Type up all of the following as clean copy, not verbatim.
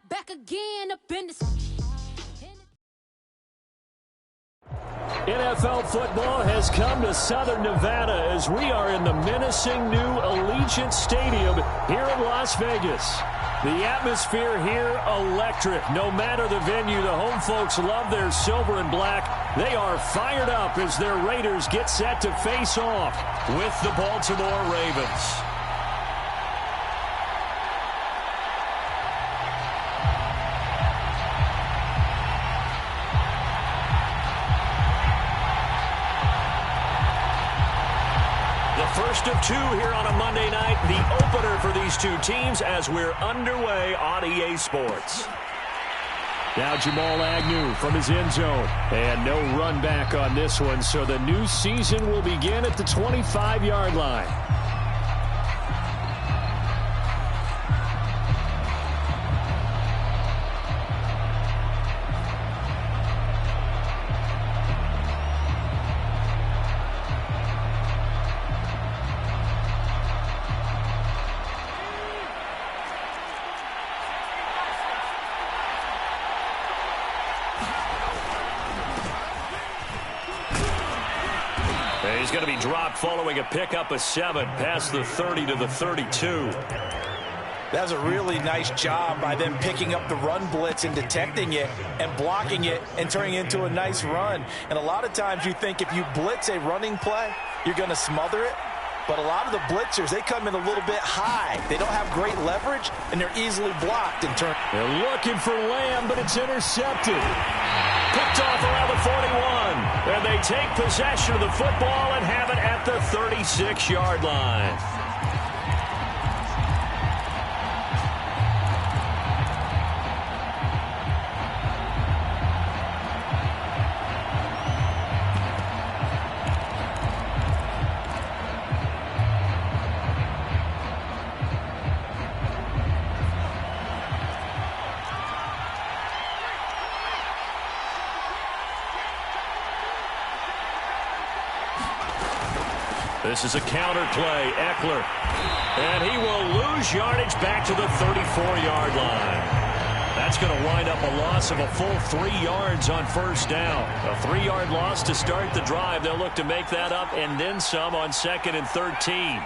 Back again up in this. NFL football has come to Southern Nevada as we are in the menacing new Allegiant Stadium here in Las Vegas. The atmosphere here, electric. No matter the venue, the home folks love their silver and black. They are fired up as their Raiders get set to face off with the Baltimore Ravens. First of two here on a Monday night, the opener for these two teams as we're underway on EA Sports. Now Jamal Agnew from his end zone, and no run back on this one, so the new season will begin at the 25-yard line. He's going to be dropped following a pickup of 7 past the 30 to the 32. That was a really nice job by them picking up the run blitz and detecting it and blocking it and turning it into a nice run. And a lot of times you think if you blitz a running play, you're going to smother it. But a lot of the blitzers, they come in a little bit high. They don't have great leverage, and they're easily blocked and turned. They're looking for Lamb, but it's intercepted. Picked off around the 41. And they take possession of the football and have it at the 36-yard line. This is a counter play, Eckler. And he will lose yardage back to the 34-yard line. That's going to wind up a loss of a full 3 yards on first down. A 3-yard loss to start the drive. They'll look to make that up and then some on 2nd and 13.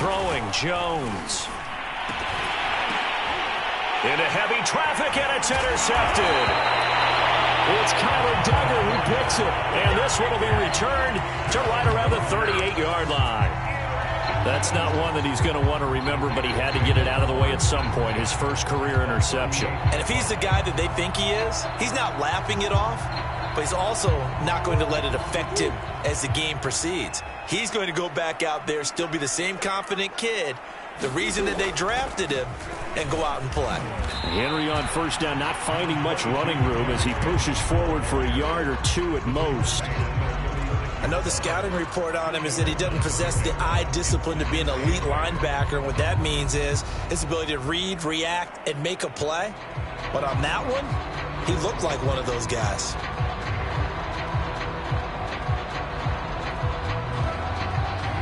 Throwing Jones. Into heavy traffic, and it's intercepted. It's Kyler Duggar who picks it, and this one will be returned to right around the 38-yard line. That's not one that he's going to want to remember, but he had to get it out of the way at some point, his first career interception. And if he's the guy that they think he is, he's not laughing it off, but he's also not going to let it affect him as the game proceeds. He's going to go back out there, still be the same confident kid, the reason that they drafted him, and go out and play. Henry on first down, not finding much running room as he pushes forward for a yard or 2 at most. I know the scouting report on him is that he doesn't possess the eye discipline to be an elite linebacker. And what that means is his ability to read, react, and make a play. But on that one, he looked like one of those guys.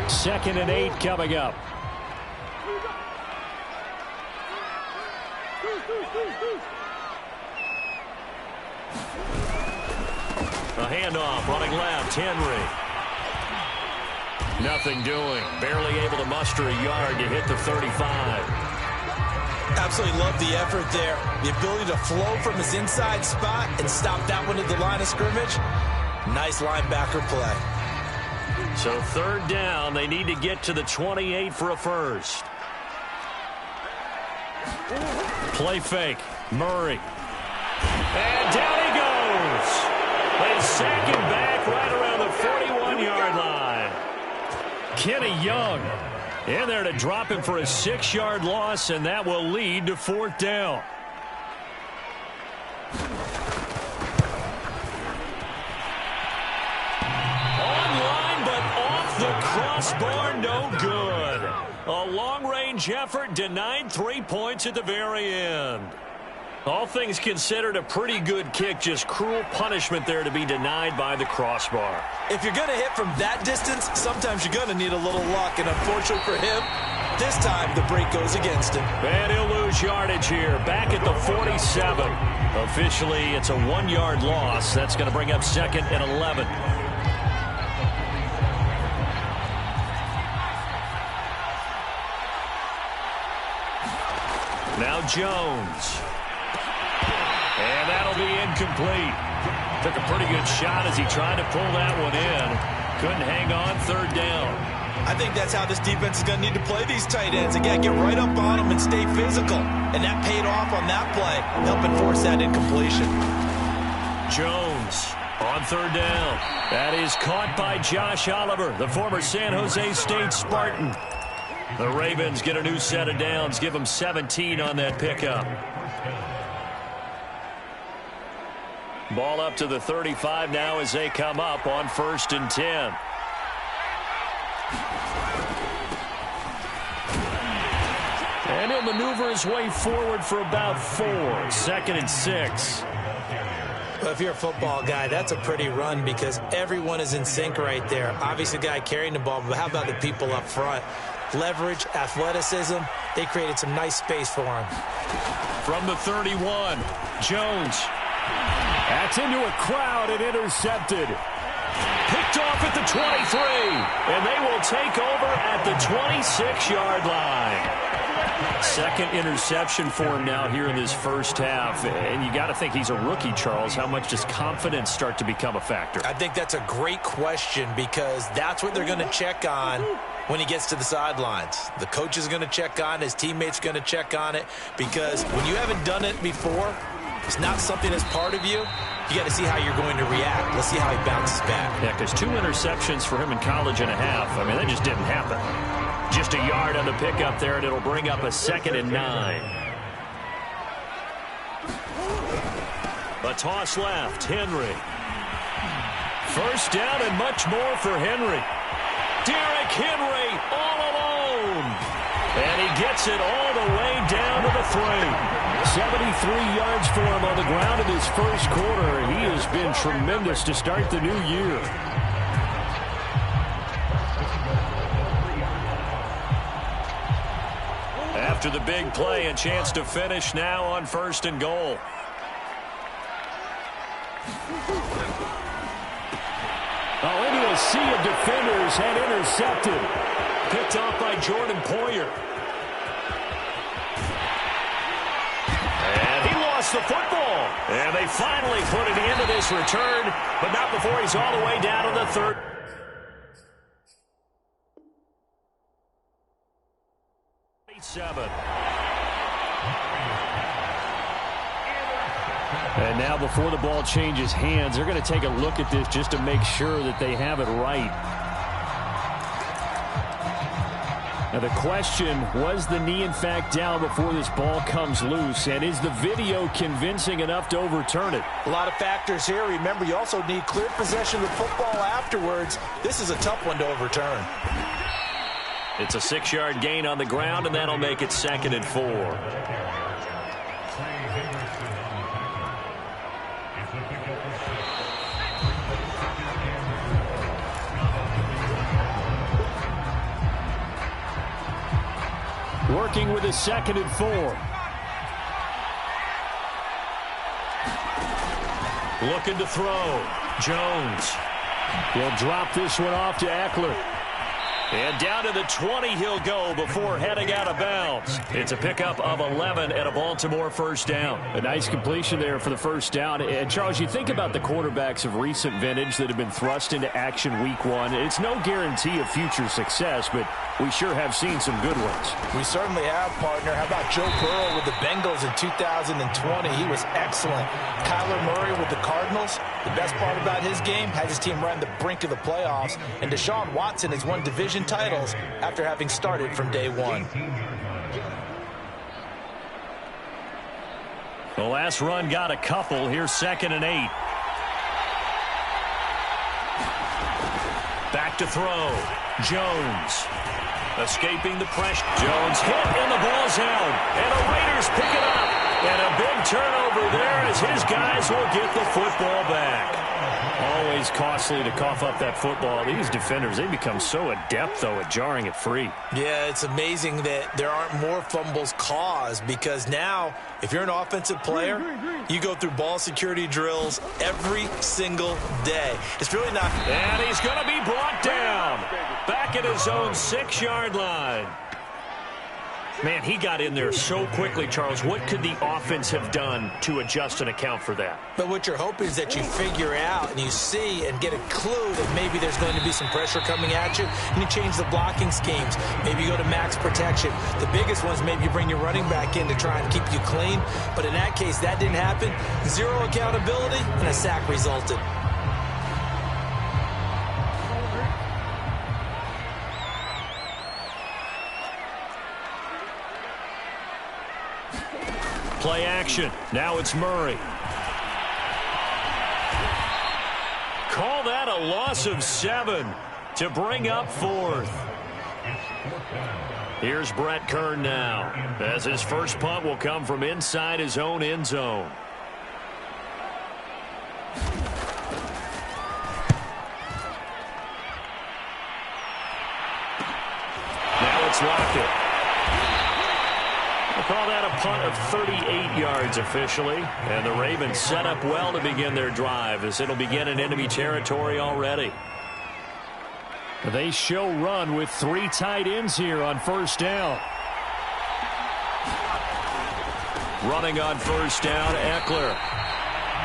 Second and 8 coming up. A handoff, running left, Henry. Nothing doing. Barely able to muster a yard to hit the 35. Absolutely love the effort there. The ability to flow from his inside spot and stop that one at the line of scrimmage. Nice linebacker play. So 3rd down, they need to get to the 28 for a first. Play fake, Murray. And down he goes. They sack him back right around the 41-yard line. Kenny Young in there to drop him for a 6-yard loss, and that will lead to 4th down. Online, but off the crossbar, no good. A long-range effort denied 3 points at the very end. All things considered, a pretty good kick. Just cruel punishment there to be denied by the crossbar. If you're going to hit from that distance, sometimes you're going to need a little luck. And unfortunately for him, this time the break goes against him. And he'll lose yardage here. Back at the 47. Officially, it's a 1-yard loss. That's going to bring up 2nd and 11. Now Jones. And that'll be incomplete. Took a pretty good shot as he tried to pull that one in. Couldn't hang on, 3rd down. I think that's how this defense is going to need to play these tight ends. Again, get right up on them and stay physical. And that paid off on that play, helping force that incompletion. Jones on 3rd down. That is caught by Josh Oliver, the former San Jose State Spartan. The Ravens get a new set of downs, give them 17 on that pickup. Ball up to the 35 now as they come up on 1st and 10. And he'll maneuver his way forward for about 4. 2nd and 6. Well, if you're a football guy, that's a pretty run because everyone is in sync right there. Obviously, the guy carrying the ball, but how about the people up front? Leverage, athleticism, they created some nice space for him. From the 31, Jones. That's into a crowd and intercepted. Picked off at the 23, and they will take over at the 26-yard line. 2nd interception for him now here in this first half. And you got to think he's a rookie, Charles. How much does confidence start to become a factor? I think that's a great question because that's what they're going to check on when he gets to the sidelines. The coach is going to check on it. His teammates are going to check on it because when you haven't done it before, it's not something that's part of you. You got to see how you're going to react. Let's see how he bounces back. Yeah, because 2 interceptions for him in college and a half. I mean, that just didn't happen. Just a yard on the pickup there, and it'll bring up a 2nd and 9. A toss left, Henry. 1st down and much more for Henry. Derrick Henry all alone. And he gets it all the way down to the 3. 73 yards for him on the ground in his first quarter. He has been tremendous to start the new year. After the big play, a chance to finish now on 1st and goal. Oh, into a sea of defenders and intercepted. Picked off by Jordan Poyer. And he lost the football. And they finally put an end to this return, but not before he's all the way down to the 3rd. And now before the ball changes hands, they're going to take a look at this just to make sure that they have it right. Now the question, was the knee in fact down before this ball comes loose? And is the video convincing enough to overturn it? A lot of factors here. Remember, you also need clear possession of the football afterwards. This is a tough one to overturn. It's a 6-yard gain on the ground, and that'll make it 2nd and 4. Working with a 2nd and 4. Looking to throw. Jones. He'll drop this one off to Eckler. And down to the 20 he'll go before heading out of bounds. It's a pickup of 11 and a Baltimore 1st down. A nice completion there for the 1st down. And, Charles, you think about the quarterbacks of recent vintage that have been thrust into action week 1. It's no guarantee of future success, but we sure have seen some good ones. We certainly have, partner. How about Joe Burrow with the Bengals in 2020? He was excellent. Kyler Murray with the Cardinals. The best part about his game, has his team right on the brink of the playoffs. And Deshaun Watson has won division titles after having started from day 1. The last run got a couple. Here's 2nd and 8. Back to throw. Jones. Escaping the pressure. Jones hit and the ball's out. And the Raiders pick it up. And a big turnover there as his guys will get the football back. Always costly to cough up that football. These defenders, they become so adept, though, at jarring it free. Yeah, it's amazing that there aren't more fumbles caused, because now, if you're an offensive player, you go through ball security drills every single day. It's really not... And he's going to be brought down. Back at his own 6-yard line. Man, he got in there so quickly, Charles. What could the offense have done to adjust and account for that? But what you're hoping is that you figure out and you see and get a clue that maybe there's going to be some pressure coming at you, and you change the blocking schemes. Maybe you go to max protection. The biggest ones, maybe you bring your running back in to try and keep you clean. But in that case, that didn't happen. Zero accountability, and a sack resulted. Play action. Now it's Murray. Call that a loss of 7 to bring up 4th. Here's Brett Kern now, as his first punt will come from inside his own end zone. Now it's Lockett. We'll call that a punt of 38 yards officially. And the Ravens set up well to begin their drive, as it'll begin in enemy territory already. They show run with 3 tight ends here on first down. Running on first down, Eckler.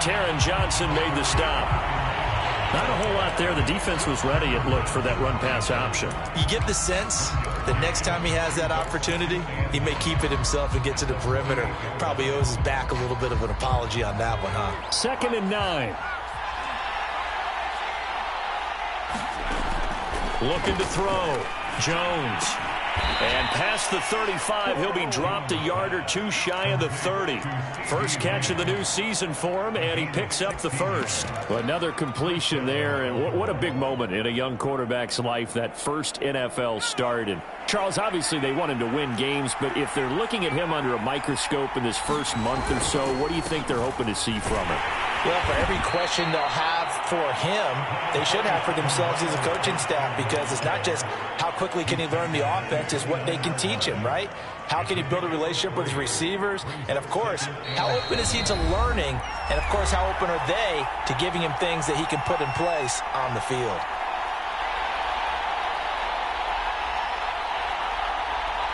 Taron Johnson made the stop. Not a whole lot there. The defense was ready, it looked, for that run-pass option. You get the sense that next time he has that opportunity, he may keep it himself and get to the perimeter. Probably owes his back a little bit of an apology on that one, huh? 2nd and 9. Looking to throw. Jones. And past the 35, he'll be dropped a yard or 2 shy of the 30. First catch of the new season for him, and he picks up the first. Well, another completion there, and what a big moment in a young quarterback's life, that first NFL start. And Charles, obviously they want him to win games, but if they're looking at him under a microscope in this first month or so, what do you think they're hoping to see from him? Well, for every question they'll have for him, they should have for themselves as a coaching staff, because it's not just how quickly can he learn the offense, it's what they can teach him, right? How can he build a relationship with his receivers? And, of course, how open is he to learning? And, of course, how open are they to giving him things that he can put in place on the field?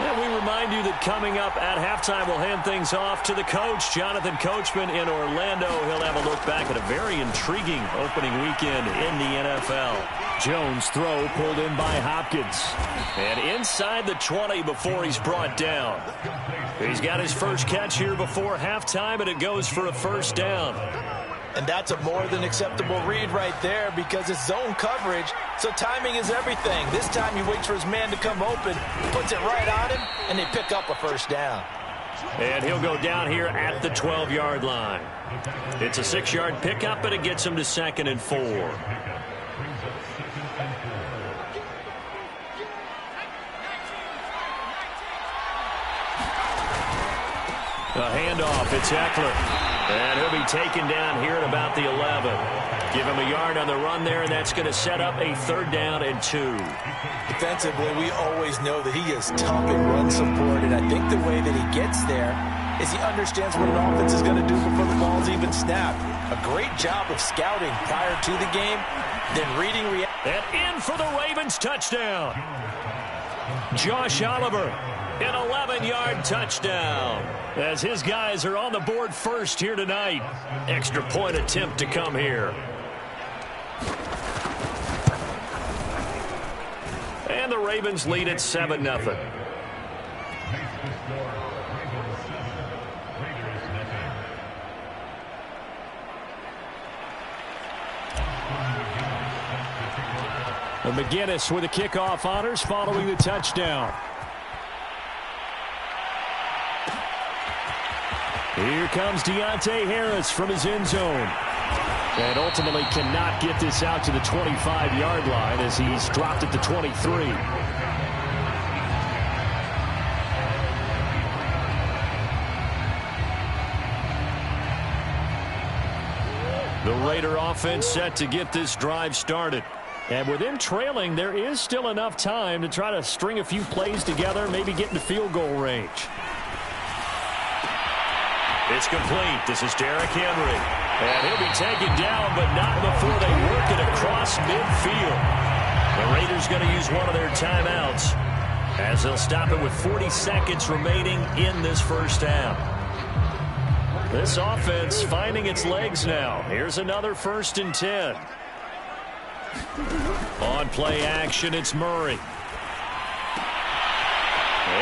And we remind you that coming up at halftime, we'll hand things off to the coach, Jonathan Coachman in Orlando. He'll have a look back at a very intriguing opening weekend in the NFL. Jones' throw pulled in by Hopkins. And inside the 20 before he's brought down. He's got his first catch here before halftime, and it goes for a first down. And that's a more than acceptable read right there, because it's zone coverage, so timing is everything. This time he waits for his man to come open, puts it right on him, and they pick up a first down. And he'll go down here at the 12-yard line. It's a 6-yard pickup, and it gets him to 2nd and 4. A handoff, it's Eckler. And he'll be taken down here at about the 11. Give him a yard on the run there, and that's going to set up a 3rd down and 2. Defensively, we always know that he is tough in run support, and I think the way that he gets there is he understands what an offense is going to do before the ball's even snapped. A great job of scouting prior to the game, then reading and in for the Ravens touchdown. Josh Oliver. An 11-yard touchdown, as his guys are on the board first here tonight. Extra point attempt to come here. And the Ravens lead at 7-0. And McGinnis with the kickoff honors following the touchdown. Here comes Deontay Harris from his end zone. And ultimately cannot get this out to the 25-yard line, as he's dropped at the 23. The Raider offense set to get this drive started. And with them trailing, there is still enough time to try to string a few plays together, maybe get into field goal range. It's complete. This is Derrick Henry. And he'll be taken down, but not before they work it across midfield. The Raiders going to use one of their timeouts as they'll stop it with 40 seconds remaining in this first half. This offense finding its legs now. Here's another 1st and 10. On play action, it's Murray.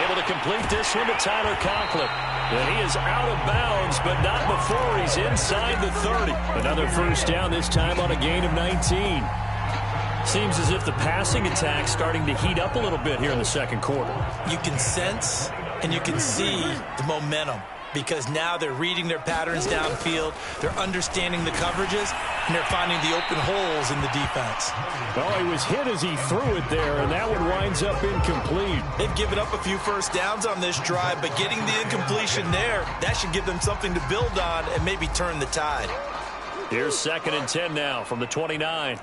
Able to complete this one to Tyler Conklin. And he is out of bounds, but not before he's inside the 30. Another first down, this time on a gain of 19. Seems as if the passing attack's starting to heat up a little bit here in the second quarter. You can sense and you can see the momentum, because now they're reading their patterns downfield, they're understanding the coverages, and they're finding the open holes in the defense. Well, he was hit as he threw it there, and that one winds up incomplete. They've given up a few first downs on this drive, but getting the incompletion there, that should give them something to build on and maybe turn the tide. Here's 2nd and 10 now from the 29.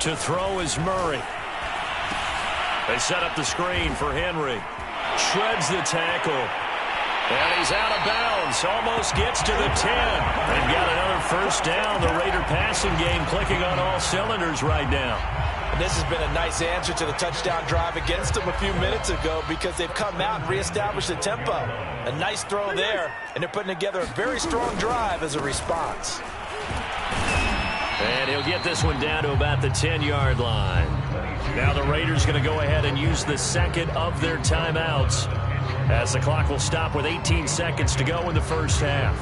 To throw is Murray. They set up the screen for Henry. Shreds the tackle. And he's out of bounds. Almost gets to the 10. They've got another first down. The Raider passing game clicking on all cylinders right now. And this has been a nice answer to the touchdown drive against them a few minutes ago, because they've come out and reestablished the tempo. A nice throw there, and they're putting together a very strong drive as a response. And he'll get this one down to about the 10-yard line. Now the Raiders going to go ahead and use the second of their timeouts, as the clock will stop with 18 seconds to go in the first half.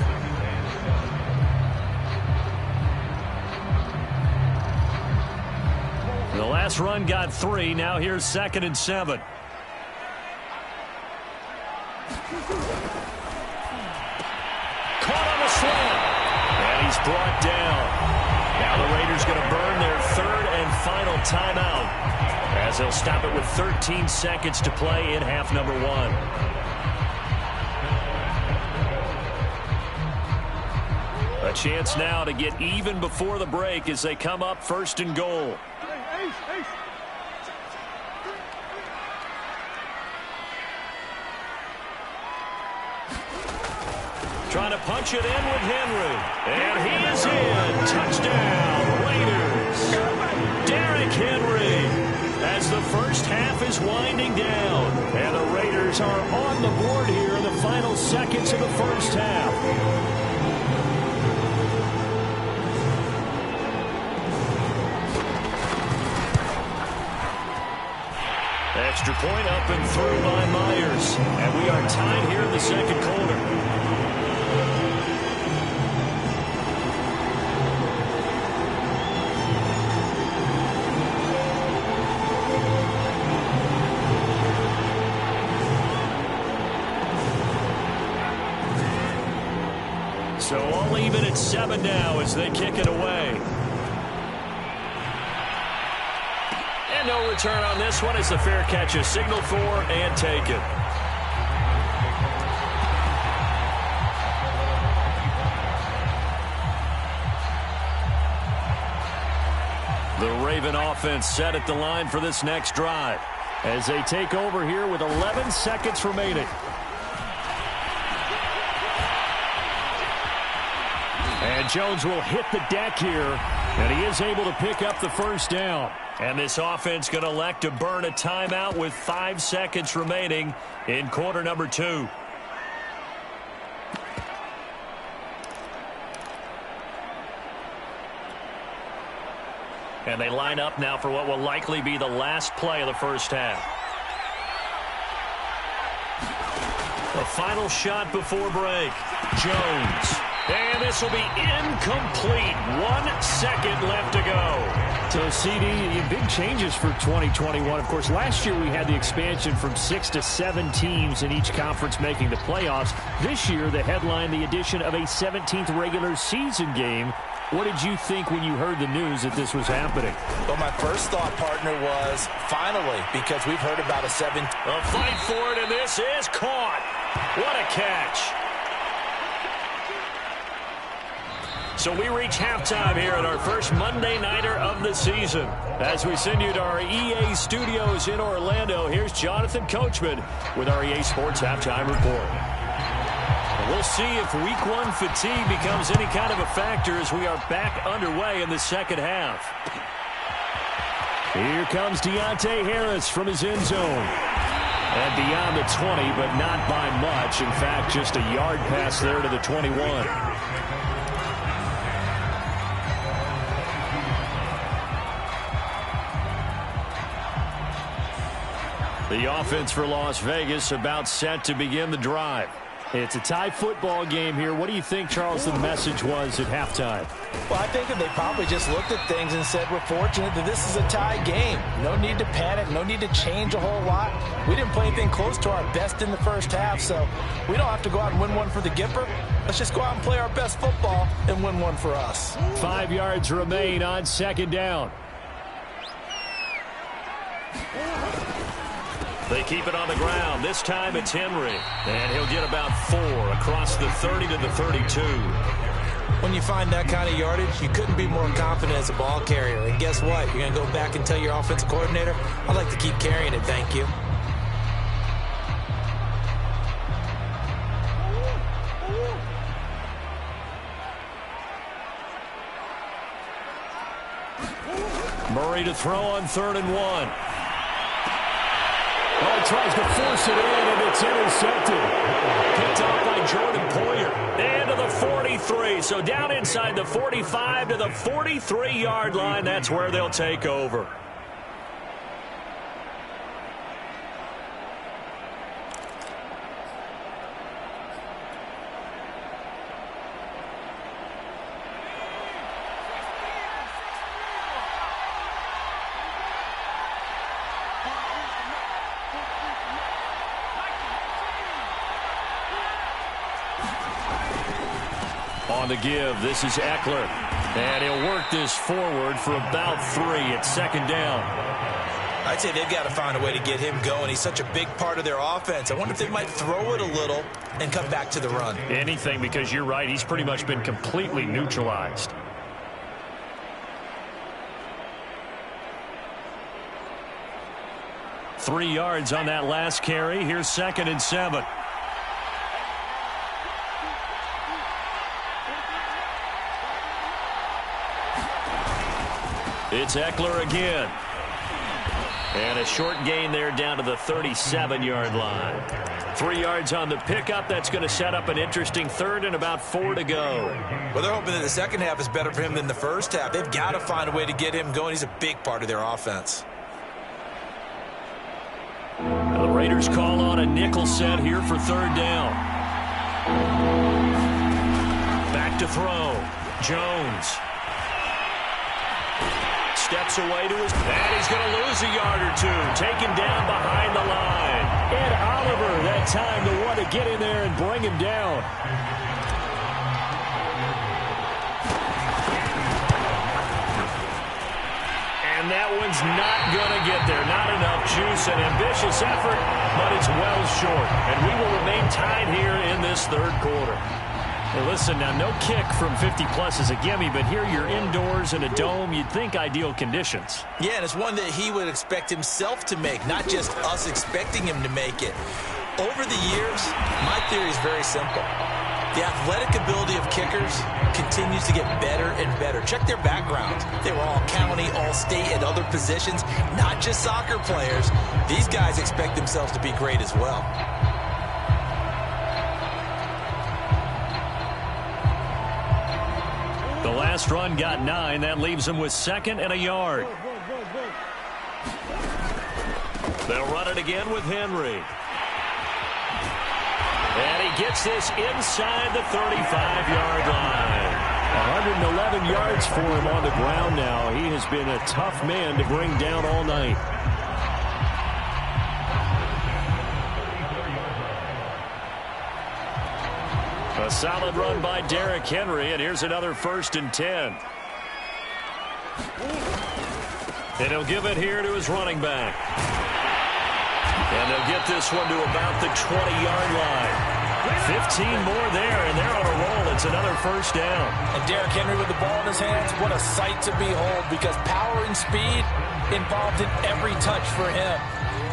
The last run got 3. Now here's 2nd and 7. Caught on the slant. And he's brought down. Now the Raiders going to burn their 3rd and final timeout, as they'll stop it with 13 seconds to play in half number 1. A chance now to get even before the break as they come up 1st and goal. Trying to punch it in with Henry. And he is in. Touchdown, Raiders. Derrick Henry, as the first half is winding down. And the Raiders are on the board here in the final seconds of the first half. Extra point up and through by Myers. And we are tied here in the second quarter. So all even at 7 now as they kick it away. And no return on this one as the fair catch is signaled for and taken. The Raven offense set at the line for this next drive as they take over here with 11 seconds remaining. And Jones will hit the deck here, and he is able to pick up the first down. And this offense going to elect to burn a timeout with 5 seconds remaining in quarter number 2. And they line up now for what will likely be the last play of the first half. The final shot before break. Jones. And this will be incomplete. 1 second left to go. So, CD, big changes for 2021. Of course, last year we had the expansion from 6 to 7 teams in each conference making the playoffs. This year, the headline, the addition of a 17th regular season game What did you think when you heard the news that this was happening? Well, my first thought, partner, was finally, because we've heard about a fight for it, and this is caught. What a catch. So we reach halftime here at our first Monday Nighter of the season. As we send you to our EA studios in Orlando, here's Jonathan Coachman with our EA Sports Halftime Report. We'll see if Week 1 fatigue becomes any kind of a factor as we are back underway in the second half. Here comes Deontay Harris from his end zone. And beyond the 20, but not by much. In fact, just a yard pass there to the 21. The offense for Las Vegas about set to begin the drive. It's a tie football game here. What do you think, Charles, the message was at halftime? Well, I think that they probably just looked at things and said, we're fortunate that this is a tie game. No need to panic. No need to change a whole lot. We didn't play anything close to our best in the first half, so we don't have to go out and win one for the Gipper. Let's just go out and play our best football and win one for us. 5 yards remain on second down. They keep it on the ground. This time it's Henry. And he'll get about 4 across the 30 to the 32. When you find that kind of yardage, you couldn't be more confident as a ball carrier. And guess what? You're going to go back and tell your offensive coordinator, I'd like to keep carrying it, thank you. Murray to throw on 3rd and 1. Oh, he tries to force it in, and it's intercepted. Picked off by Jordan Poyer. And to the 43. So down inside the 45 to the 43-yard line. That's where they'll take over. On the give, this is Eckler. And he'll work this forward for about 3 at second down. I'd say they've got to find a way to get him going. He's such a big part of their offense. I wonder if they might throw it a little and come back to the run. Anything, because you're right. He's pretty much been completely neutralized. Three yards on that last carry. Here's 2nd and 7. It's Eckler again. And a short gain there down to the 37-yard line. 3 yards on the pickup. That's going to set up an interesting 3rd and about 4 to go. Well, they're hoping that the second half is better for him than the first half. They've got to find a way to get him going. He's a big part of their offense. The Raiders call on a nickel set here for 3rd down. Back to throw. Jones. Steps away to his, and he's going to lose a yard or 2. Taken down behind the line. Ed Oliver, that time the one to get in there and bring him down. And that one's not going to get there. Not enough juice. An ambitious effort, but it's well short. And we will remain tied here in this 3rd quarter. Well, listen, now no kick from 50-plus is a gimme, but here you're indoors in a dome. You'd think ideal conditions. Yeah, and it's one that he would expect himself to make, not just us expecting him to make it. Over the years, my theory is very simple. The athletic ability of kickers continues to get better and better. Check their backgrounds. They were all county, all state, and other positions, not just soccer players. These guys expect themselves to be great as well. The last run got 9. That leaves them with 2nd and a yard. They'll run it again with Henry. And he gets this inside the 35-yard line. 111 yards for him on the ground now. He has been a tough man to bring down all night. A solid run by Derrick Henry, and here's another 1st and 10. And he'll give it here to his running back. And they'll get this one to about the 20-yard line. 15 more there, and they're on a roll. It's another 1st down. And Derrick Henry with the ball in his hands, what a sight to behold, because power and speed involved in every touch for him.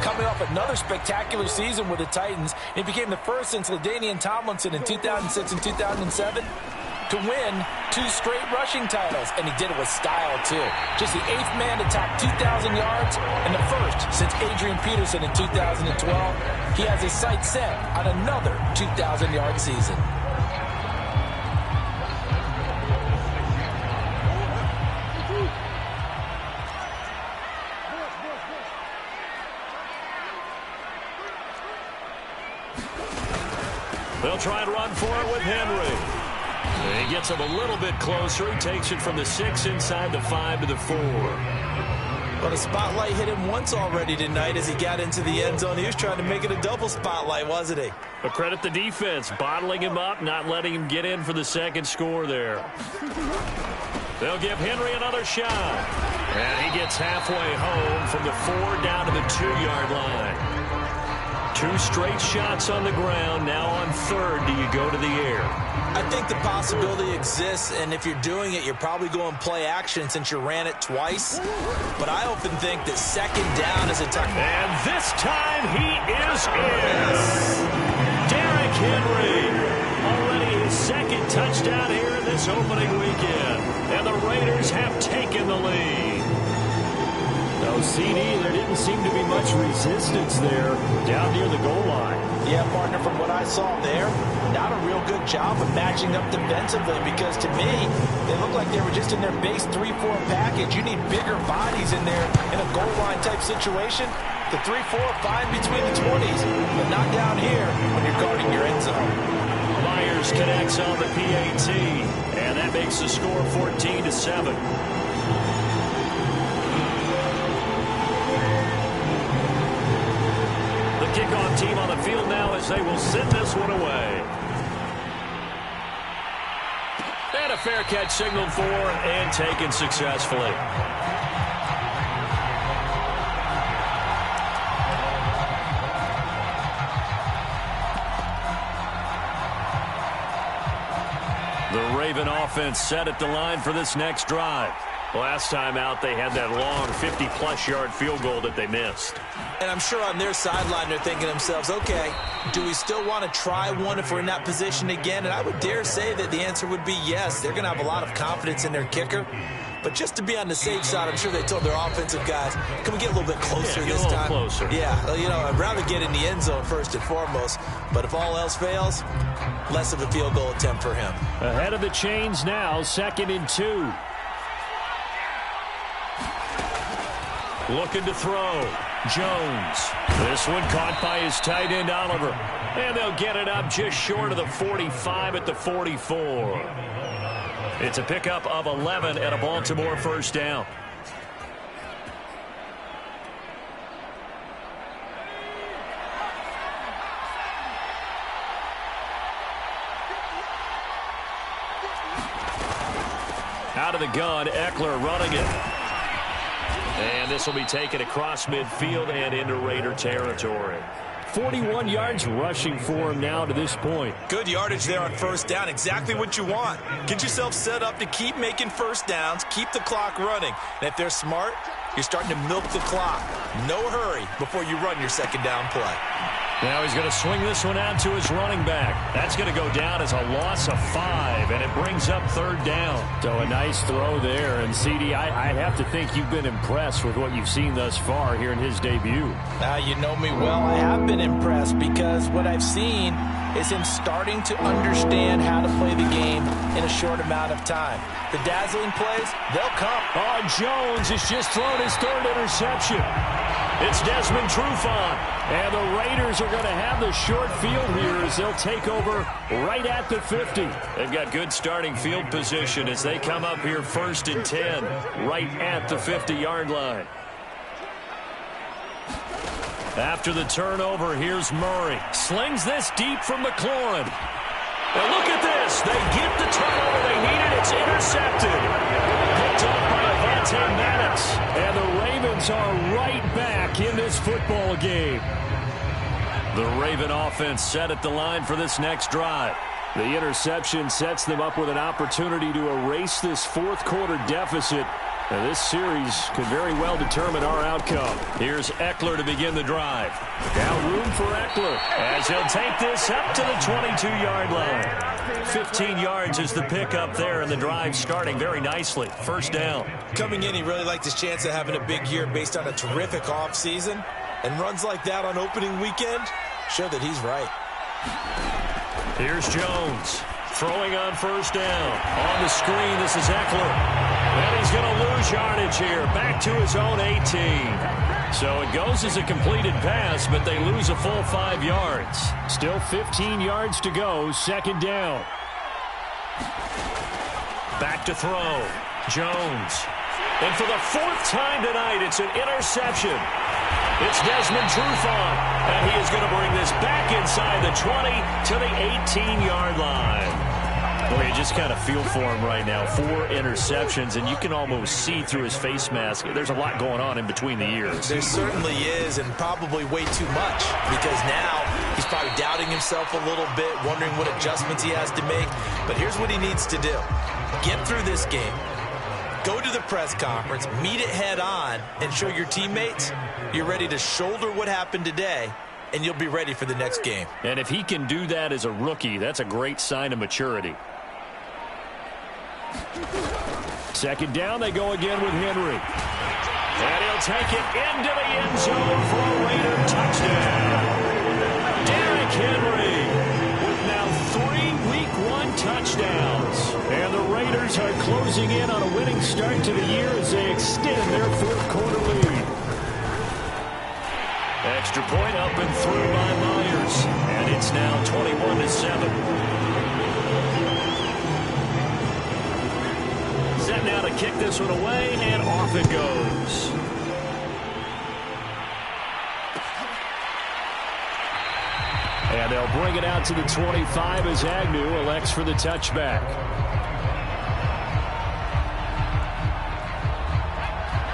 Coming off another spectacular season with the Titans, he became the first since LaDainian Tomlinson in 2006 and 2007 to win 2 straight rushing titles, and he did it with style, too. Just the 8th man to top 2,000 yards and the first since Adrian Peterson in 2012. He has his sights set on another 2,000-yard season. They'll try and run for it with Henry. He gets him a little bit closer. He takes it from the 6 inside the 5 to the 4. Well, the spotlight hit him once already tonight as he got into the end zone. He was trying to make it a double spotlight, wasn't he? But credit the defense, bottling him up, not letting him get in for the 2nd score there. They'll give Henry another shot. And he gets halfway home from the 4 down to the 2-yard line. 2 straight shots on the ground. Now on 3rd, do you go to the air? I think the possibility exists, and if you're doing it, you're probably going play action since you ran it twice. But I often think that 2nd down is a time. And this time he is in. Derrick Henry, already his 2nd touchdown here in this opening weekend. And the Raiders have taken the lead. No, CD, there didn't seem to be much resistance there down near the goal line. Yeah, partner, from what I saw there, not a real good job of matching up defensively, because to me, they look like they were just in their base 3-4 package. You need bigger bodies in there in a goal line type situation. The 3-4 fine between the 20s, but not down here when you're guarding your end zone. Myers connects on the PAT, and that makes the score 14-7. Kickoff team on the field now as they will send this one away. And a fair catch signaled for and taken successfully. The Raven offense set at the line for this next drive. Last time out, they had that long 50-plus yard field goal that they missed. And I'm sure on their sideline they're thinking to themselves, okay, do we still want to try one if we're in that position again? And I would dare say that the answer would be yes. They're going to have a lot of confidence in their kicker. But just to be on the safe side, I'm sure they told their offensive guys, can we get a little bit closer this time? Closer. Yeah, you know, I'd rather get in the end zone first and foremost. But if all else fails, less of a field goal attempt for him. Ahead of the chains now, 2nd and 2. Looking to throw. Jones. This one caught by his tight end, Oliver. And they'll get it up just short of the 45 at the 44. It's a pickup of 11 and a Baltimore 1st down. Out of the gun, Eckler running it. And this will be taken across midfield and into Raider territory. 41 yards rushing for him now to this point. Good yardage there on 1st down. Exactly what you want. Get yourself set up to keep making 1st downs, keep the clock running. And if they're smart, you're starting to milk the clock. No hurry before you run your 2nd down play. Now he's going to swing this one out to his running back. That's going to go down as a loss of 5, and it brings up 3rd down. So a nice throw there. And, CD, I have to think you've been impressed with what you've seen thus far here in his debut. You know me well. I have been impressed because what I've seen is him starting to understand how to play the game in a short amount of time. The dazzling plays, they'll come. Oh, Jones has just thrown his 3rd interception. It's Desmond Trufant, and the Raiders are going to have the short field here as they'll take over right at the 50. They've got good starting field position as they come up here 1st and 10, right at the 50-yard line. After the turnover, here's Murray. Slings this deep from McLaurin. And look at this. They get the turnover they needed. It's intercepted. Picked up by Avonte Maddox. And the Ravens are right back in this football game. The Raven offense set at the line for this next drive. The interception sets them up with an opportunity to erase this fourth quarter deficit. Now, this series could very well determine our outcome. Here's Eckler to begin the drive. Now room for Eckler as he'll take this up to the 22-yard line. 15 yards is the pickup there, and the drive starting very nicely. First down. Coming in, he really liked his chance of having a big year based on a terrific offseason. And runs like that on opening weekend show that he's right. Here's Jones. Throwing on first down. On the screen, this is Eckler. And he's going to lose yardage here. Back to his own 18. So it goes as a completed pass, but they lose a full 5 yards. Still 15 yards to go. Second down. Back to throw. Jones. And for the fourth time tonight, it's an interception. It's Desmond Trufant, and he is going to bring this back inside the 20 to the 18-yard line. Well, you just kind of feel for him right now. 4 interceptions, and you can almost see through his face mask. There's a lot going on in between the ears. There certainly is, and probably way too much, because now he's probably doubting himself a little bit, wondering what adjustments he has to make. But here's what he needs to do. Get through this game. Go to the press conference, meet it head on, and show your teammates you're ready to shoulder what happened today, and you'll be ready for the next game. And if he can do that as a rookie, that's a great sign of maturity. Second down, they go again with Henry. And he'll take it into the end zone for a Raider touchdown. Derrick Henry with now 3 Week 1 touchdowns. And the Raiders are closing in on a winning start to the year as they extend their fourth quarter lead. Extra point up and through by Myers. And it's now 21-7. Set now to kick this one away, and off it goes. And they'll bring it out to the 25 as Agnew elects for the touchback.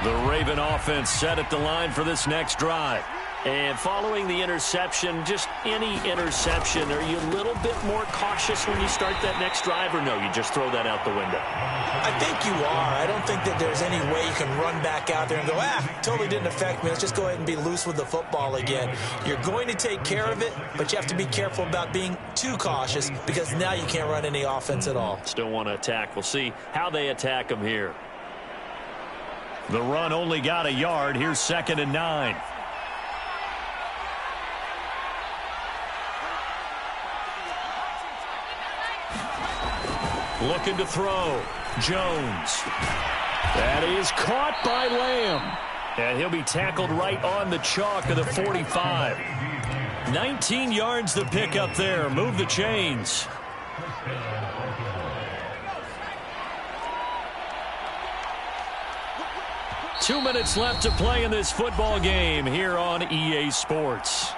The Raven offense set at the line for this next drive. And following the interception, just any interception, are you a little bit more cautious when you start that next drive, or no, you just throw that out the window? I think you are. I don't think that there's any way you can run back out there and go, totally didn't affect me. Let's just go ahead and be loose with the football again. You're going to take care of it, but you have to be careful about being too cautious because now you can't run any offense at all. Still want to attack. We'll see how they attack them here. The run only got a yard. Here's 2nd and 9. Looking to throw. Jones. That is caught by Lamb. And he'll be tackled right on the chalk of the 45. 19 yards to pick up there. Move the chains. Two minutes left to play in this football game here on EA Sports.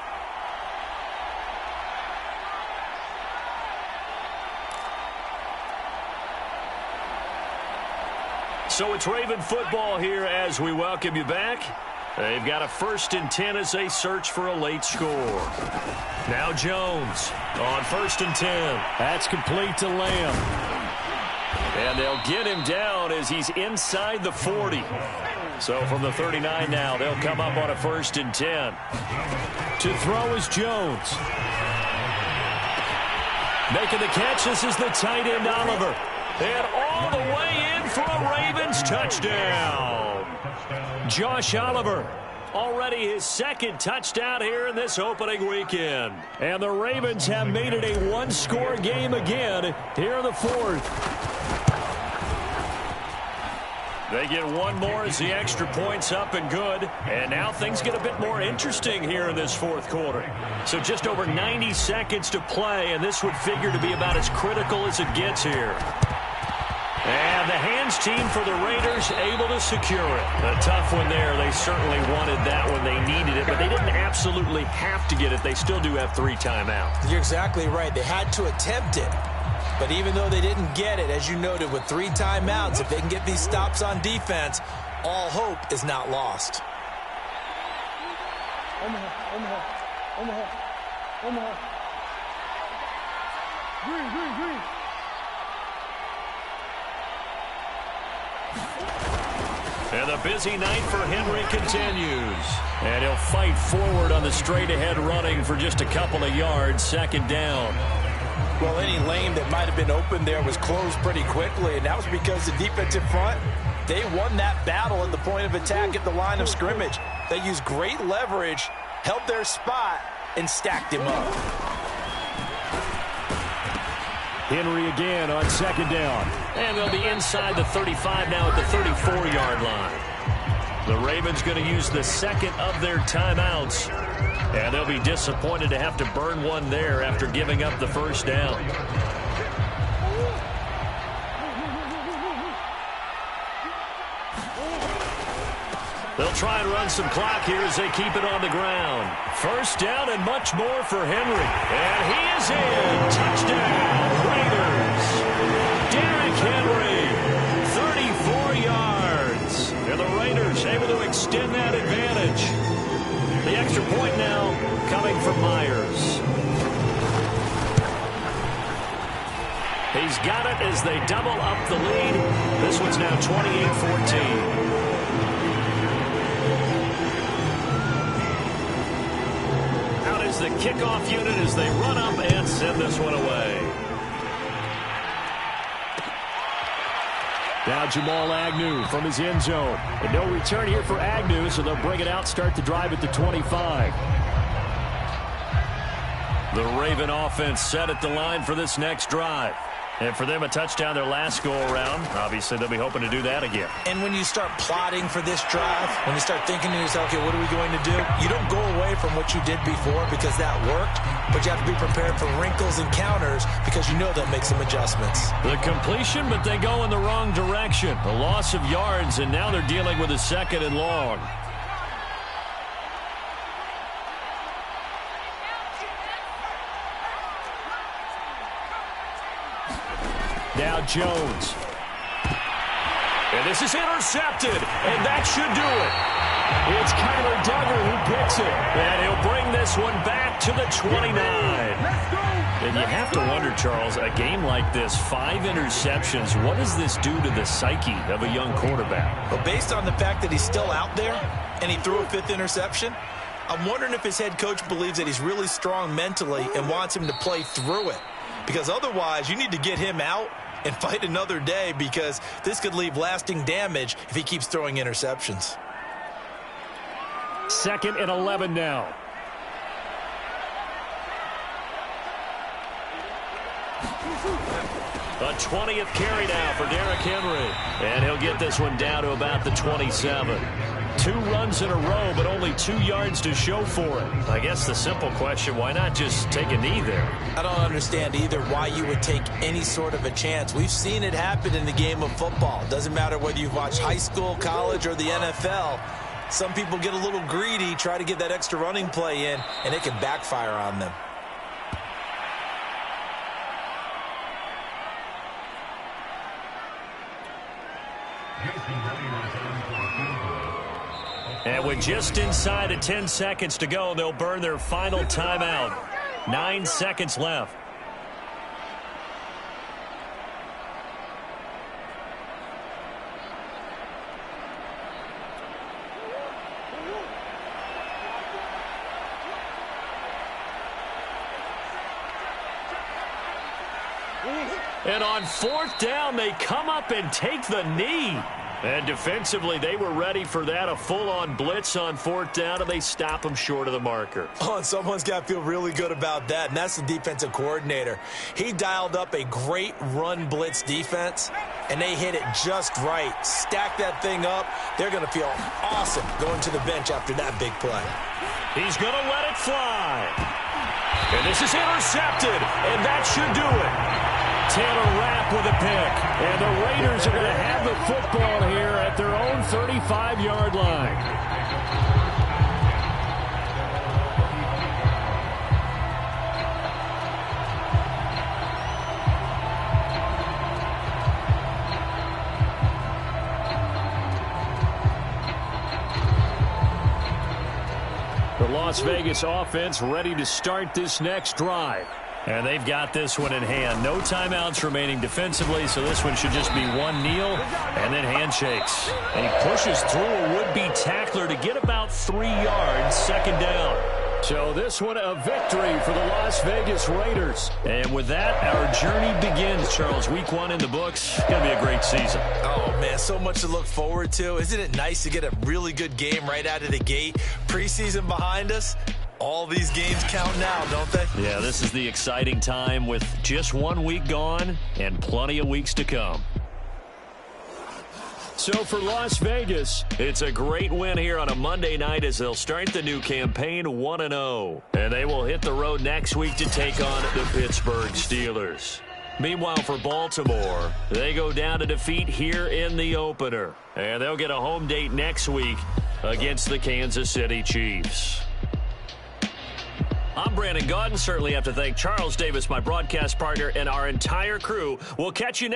So it's Raven football here as we welcome you back. They've got a 1st and 10 as they search for a late score. Now Jones on 1st and 10. That's complete to Lamb. And they'll get him down as he's inside the 40. So from the 39 now, they'll come up on a 1st and 10. To throw is Jones. Making the catch, this is the tight end Oliver. And all the way in for a Ravens touchdown. Josh Oliver, already his 2nd touchdown here in this opening weekend. And the Ravens have made it a one-score game again here in the 4th. They get one more as the extra point's up and good. And now things get a bit more interesting here in this 4th quarter. So just over 90 seconds to play, and this would figure to be about as critical as it gets here. And the hands team for the Raiders able to secure it. A tough one there. They certainly wanted that when they needed it, but they didn't absolutely have to get it. They still do have 3 timeouts. You're exactly right. They had to attempt it. But even though they didn't get it, as you noted, with 3 timeouts, if they can get these stops on defense, all hope is not lost. And the busy night for Henry continues. And he'll fight forward on the straight-ahead running for just a couple of yards, 2nd down. Well, any lane that might have been open there was closed pretty quickly, and that was because the defensive front, they won that battle at the point of attack at the line of scrimmage. They used great leverage, held their spot, and stacked him up. Henry again on 2nd down. And they'll be inside the 35 now at the 34-yard line. The Ravens going to use the 2nd of their timeouts. And they'll be disappointed to have to burn one there after giving up the 1st down. They'll try and run some clock here as they keep it on the ground. 1st down and much more for Henry. And he is in. Touchdown, Raiders. Derrick Henry, 34 yards. And the Raiders able to extend that advantage. The extra point now coming from Myers. He's got it as they double up the lead. This one's now 28-14. Out is the kickoff unit as they run up and send this one away. Now Jamal Agnew from his end zone. And no return here for Agnew, so they'll bring it out, start the drive at the 25. The Raven offense set at the line for this next drive. And for them, a touchdown their last go-around. Obviously, they'll be hoping to do that again. And when you start plotting for this drive, when you start thinking to yourself, okay, what are we going to do? You don't go away from what you did before because that worked, but you have to be prepared for wrinkles and counters because you know they'll make some adjustments. The completion, but they go in the wrong direction. A loss of yards, and now they're dealing with a 2nd and long. Now Jones. And this is intercepted, and that should do it. It's Kyler Duggar who picks it. And he'll bring this one back to the 29. And you have to wonder, Charles, a game like this, 5 interceptions, what does this do to the psyche of a young quarterback? Well, based on the fact that he's still out there and he threw a 5th interception, I'm wondering if his head coach believes that he's really strong mentally and wants him to play through it. Because otherwise, you need to get him out and fight another day because this could leave lasting damage if he keeps throwing interceptions. 2nd and 11 now. A 20th carry now for Derrick Henry. And he'll get this one down to about the 27. 2 runs in a row, but only 2 yards to show for it. I guess the simple question, why not just take a knee there? I don't understand either why you would take any sort of a chance. We've seen it happen in the game of football. Doesn't matter whether you've watched high school, college, or the NFL. Some people get a little greedy, try to get that extra running play in, and it can backfire on them. And with just inside of 10 seconds to go, they'll burn their final timeout. 9 seconds left. And on 4th down, they come up and take the knee. And defensively, they were ready for that, a full-on blitz on 4th down, and they stop them short of the marker. Oh, and someone's got to feel really good about that, and that's the defensive coordinator. He dialed up a great run blitz defense, and they hit it just right. Stack that thing up. They're going to feel awesome going to the bench after that big play. He's going to let it fly. And this is intercepted, and that should do it. Taylor Rapp with a pick. And the Raiders are going to have the football here at their own 35-yard line. The Las Vegas offense ready to start this next drive. And they've got this one in hand. No timeouts remaining defensively, so this one should just be one kneel and then handshakes. And he pushes through a would-be tackler to get about 3 yards, second down. So this one a victory for the Las Vegas Raiders. And with that, our journey begins, Charles. Week 1 in the books. It's going to be a great season. Oh, man, so much to look forward to. Isn't it nice to get a really good game right out of the gate? Preseason behind us. All these games count now, don't they? Yeah, this is the exciting time with just 1 week gone and plenty of weeks to come. So for Las Vegas, it's a great win here on a Monday night as they'll start the new campaign 1-0. And they will hit the road next week to take on the Pittsburgh Steelers. Meanwhile, for Baltimore, they go down to defeat here in the opener. And they'll get a home date next week against the Kansas City Chiefs. I'm Brandon Gaudin. Certainly have to thank Charles Davis, my broadcast partner, and our entire crew. We'll catch you next